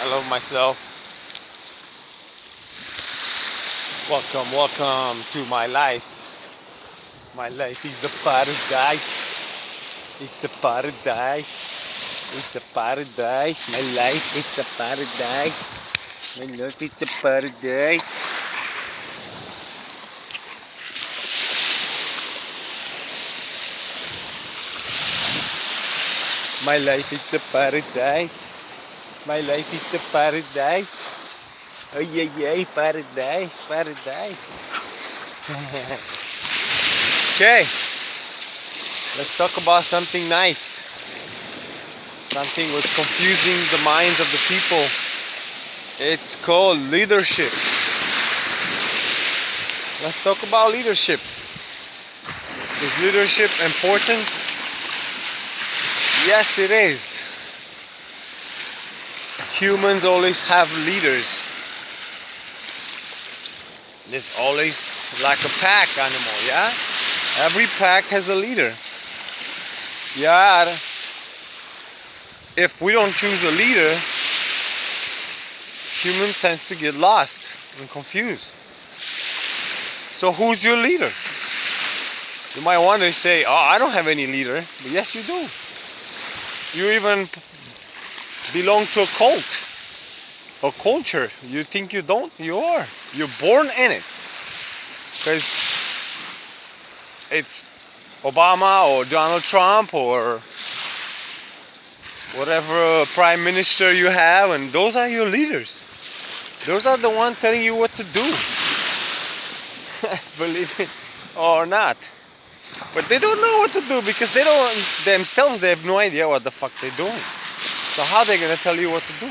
I love myself. Welcome to my life. My life is a paradise. It's a paradise. It's a paradise. My life is a paradise. My life is a paradise. My life is a paradise. My life is a paradise. Oh yeah, paradise, paradise. Okay, let's talk about something nice. Something was confusing the minds of the people. It's called leadership. Let's talk about leadership. Is leadership important? Yes, it is. Humans always have leaders. There's always like a pack animal, yeah? Every pack has a leader. Yeah. If we don't choose a leader, humans tends to get lost and confused. So who's your leader? You might want to say, oh, I don't have any leader. But yes, you do. You even belong to a cult or culture. You think you don't? You are. You're born in it. Because it's Obama or Donald Trump or whatever prime minister you have, and those are your leaders. Those are the ones telling you what to do. Believe it or not. But they don't know what to do because they have no idea what the fuck they're doing. So how are they gonna tell you what to do?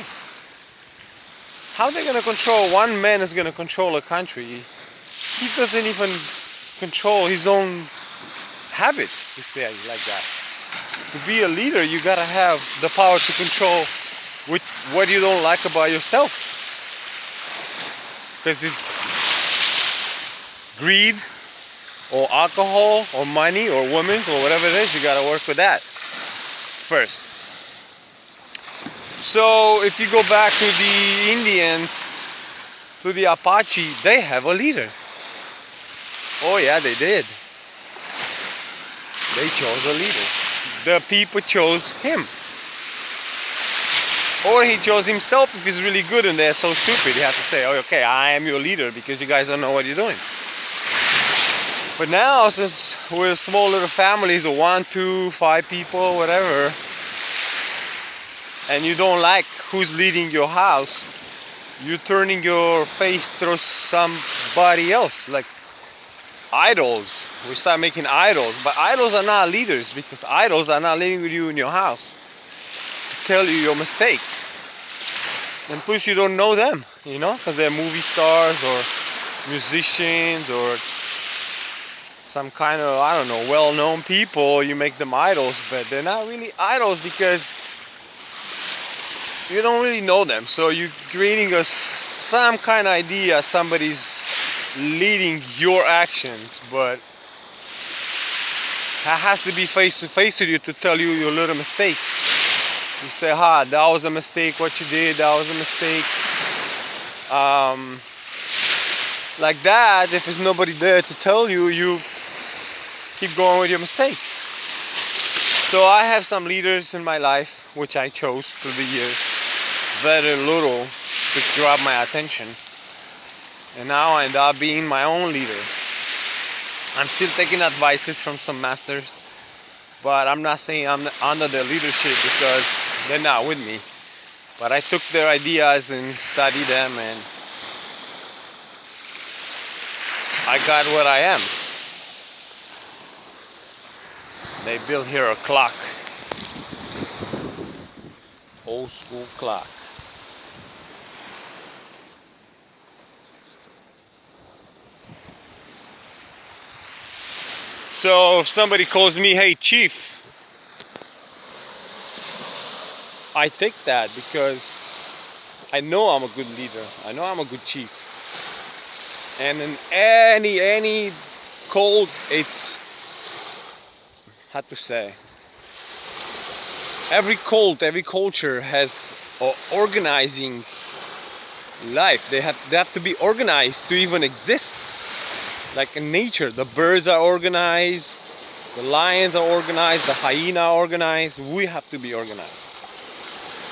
How are they gonna control? One man is gonna control a country. He doesn't even control his own habits, to say it like that. To be a leader, you gotta have the power to control what you don't like about yourself. Because it's greed, or alcohol, or money, or women, or whatever it is, you gotta work with that first. So if you go back to the Indians, to the Apache, they have a leader. Oh yeah, they did. They chose a leader. The people chose him. Or he chose himself if he's really good and they're so stupid. You have to say, oh, okay, I am your leader because you guys don't know what you're doing. But now, since we're small little families of 1, 2, 5 people, whatever, and you don't like who's leading your house, you're turning your face towards somebody else, like idols. We start making idols, but idols are not leaders because idols are not living with you in your house to tell you your mistakes. And plus you don't know them, because they're movie stars or musicians or some kind of, I don't know, well-known people. You make them idols, but they're not really idols because you don't really know them. So you're creating some kind of idea somebody's leading your actions, but that has to be face to face with you to tell you your little mistakes. You say, that was a mistake, what you did, that was a mistake. Like that, if there's nobody there to tell you, you keep going with your mistakes. So I have some leaders in my life, which I chose through the years, very little to grab my attention. And now I end up being my own leader. I'm still taking advices from some masters, but I'm not saying I'm under their leadership because they're not with me. But I took their ideas and studied them, and I got what I am. They built here a clock, old school clock. So if somebody calls me, hey chief, I take that because I know I'm a good leader. I know I'm a good chief. And in any cult, it's, how to say, every cult, every culture has or organizing life. They have to be organized to even exist. Like in nature, the birds are organized, the lions are organized, the hyena are organized. We have to be organized.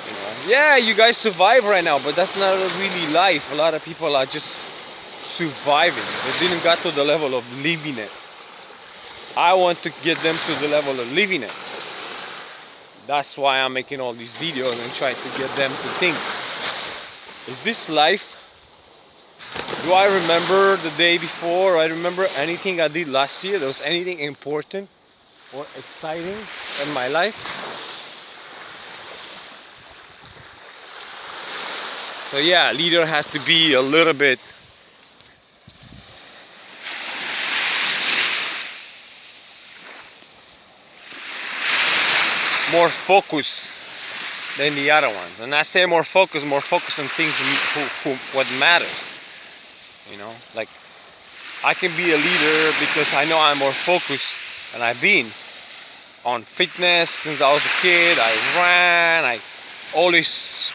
You know? Yeah, you guys survive right now, but that's not really life. A lot of people are just surviving. They didn't get to the level of living it. I want to get them to the level of living it. That's why I'm making all these videos and try to get them to think, is this life? Do I remember the day before? I remember anything I did last year? There was anything important or exciting in my life? So yeah, leader has to be a little bit more focused than the other ones. And I say more focused on things what matters. You know, like I can be a leader because I know I'm more focused, and I've been on fitness since I was a kid. I ran, I always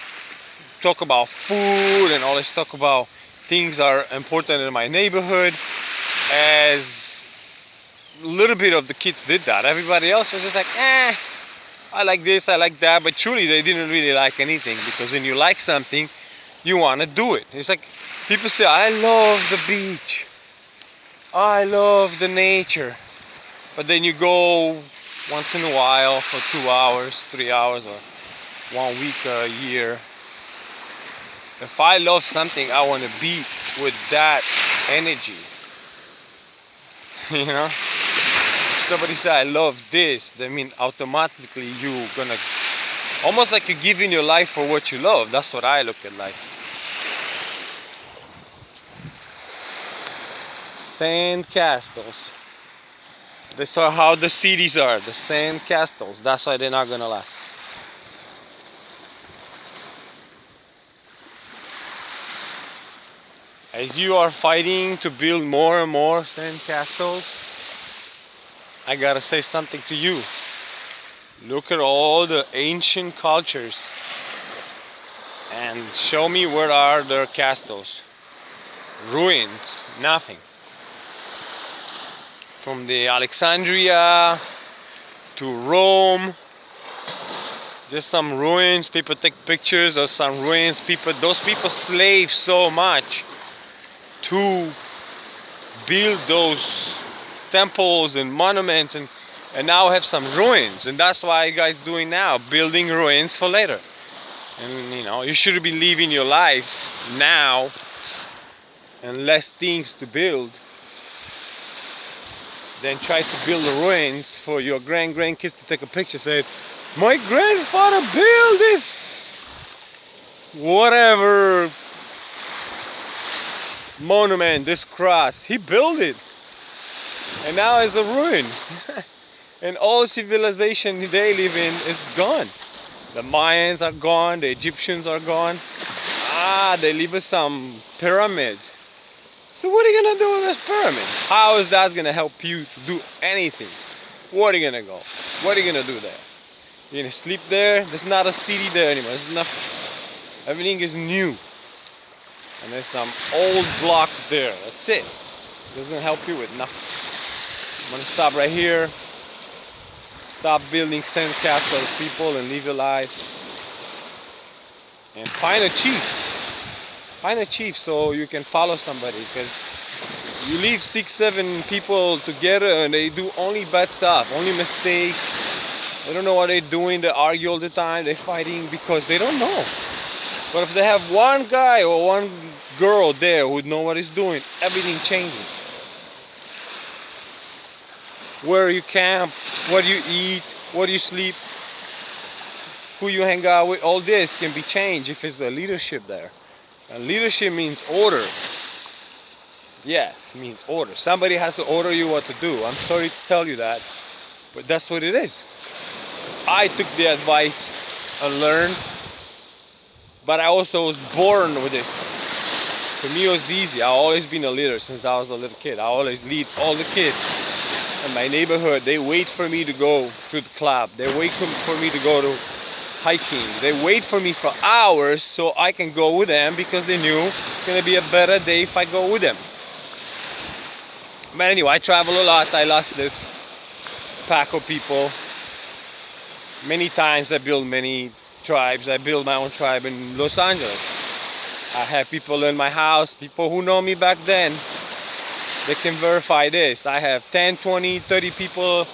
talk about food and always talk about things that are important in my neighborhood, as a little bit of the kids did that. Everybody else was just like, I like this, I like that, but truly they didn't really like anything, because when you like something, you want to do it. It's like people say, I love the beach, I love the nature, but then you go once in a while for 2 hours, 3 hours, or 1 week or a year. If I love something, I want to be with that energy. You know? If somebody say I love this, that means automatically you're gonna, almost like you're giving your life for what you love. That's what I look at life. Sand castles. This are how the cities are, the sand castles. That's why they're not gonna last. As you are fighting to build more and more sand castles, I gotta say something to you. Look at all the ancient cultures and show me where are their castles. Ruins, nothing. From the Alexandria to Rome, just some ruins. People take pictures of some ruins. Those people slaved so much to build those temples and monuments, and now have some ruins. And that's why you guys doing now, building ruins for later. And you know, you should be living your life now and less things to build, then try to build the ruins for your grandkids to take a picture, say, my grandfather built this whatever monument, this cross, he built it, and now it's a ruin. And all civilization they live in is gone. The Mayans are gone, the Egyptians are gone. They leave us some pyramids. So what are you gonna do with those pyramids? How is that gonna help you to do anything? Where are you gonna go? What are you gonna do there? You're gonna sleep there? There's not a city there anymore. There's nothing. Everything is new. And there's some old blocks there. That's it. Doesn't help you with nothing. I'm gonna stop right here. Stop building sand castles, people, and live your life. And find a chief. Find a chief so you can follow somebody, because you leave 6-7 people together and they do only bad stuff, only mistakes. They don't know what they're doing. They argue all the time. They're fighting because they don't know. But if they have one guy or one girl there who know what he's doing, everything changes. Where you camp, what you eat, what you sleep, who you hang out with, all this can be changed if it's the leadership there. And leadership means order. Yes, it means order. Somebody has to order you what to do. I'm sorry to tell you that, but that's what it is. I took the advice and learned, but I also was born with this. For me, it was easy. I've always been a leader since I was a little kid. I always lead all the kids in my neighborhood. They wait for me to go to the club. They wait for me to go to hiking. They wait for me for hours so I can go with them because they knew it's gonna be a better day if I go with them. But anyway, I travel a lot. I lost this pack of people. Many times I build many tribes. I built my own tribe in Los Angeles. I have people in my house, people who know me back then. They can verify this. I have 10, 20, 30 people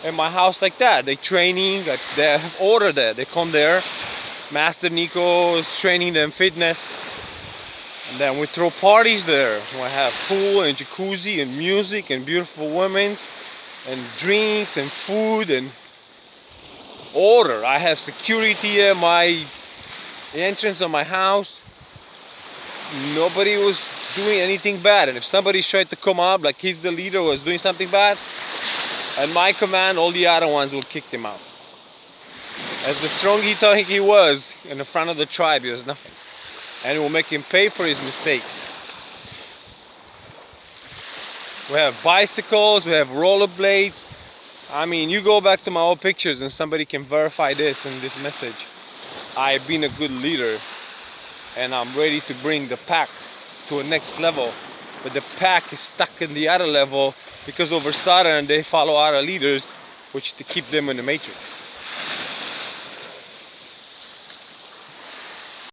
in my house like that. They training, they have order there. They come there. Master Nico is training them fitness. And then we throw parties there. We have pool and jacuzzi and music and beautiful women and drinks and food and order. I have security at my entrance of my house. Nobody was doing anything bad, and if somebody tried to come up like he's the leader was doing something bad, at my command all the other ones will kick him out. As the strong he thought he was in the front of the tribe, he was nothing, and it will make him pay for his mistakes. We have bicycles, we have rollerblades. I mean, you go back to my old pictures and somebody can verify this in this message. I've been a good leader and I'm ready to bring the pack to a next level. But the pack is stuck in the other level because over Saturn they follow other leaders, which to keep them in the matrix.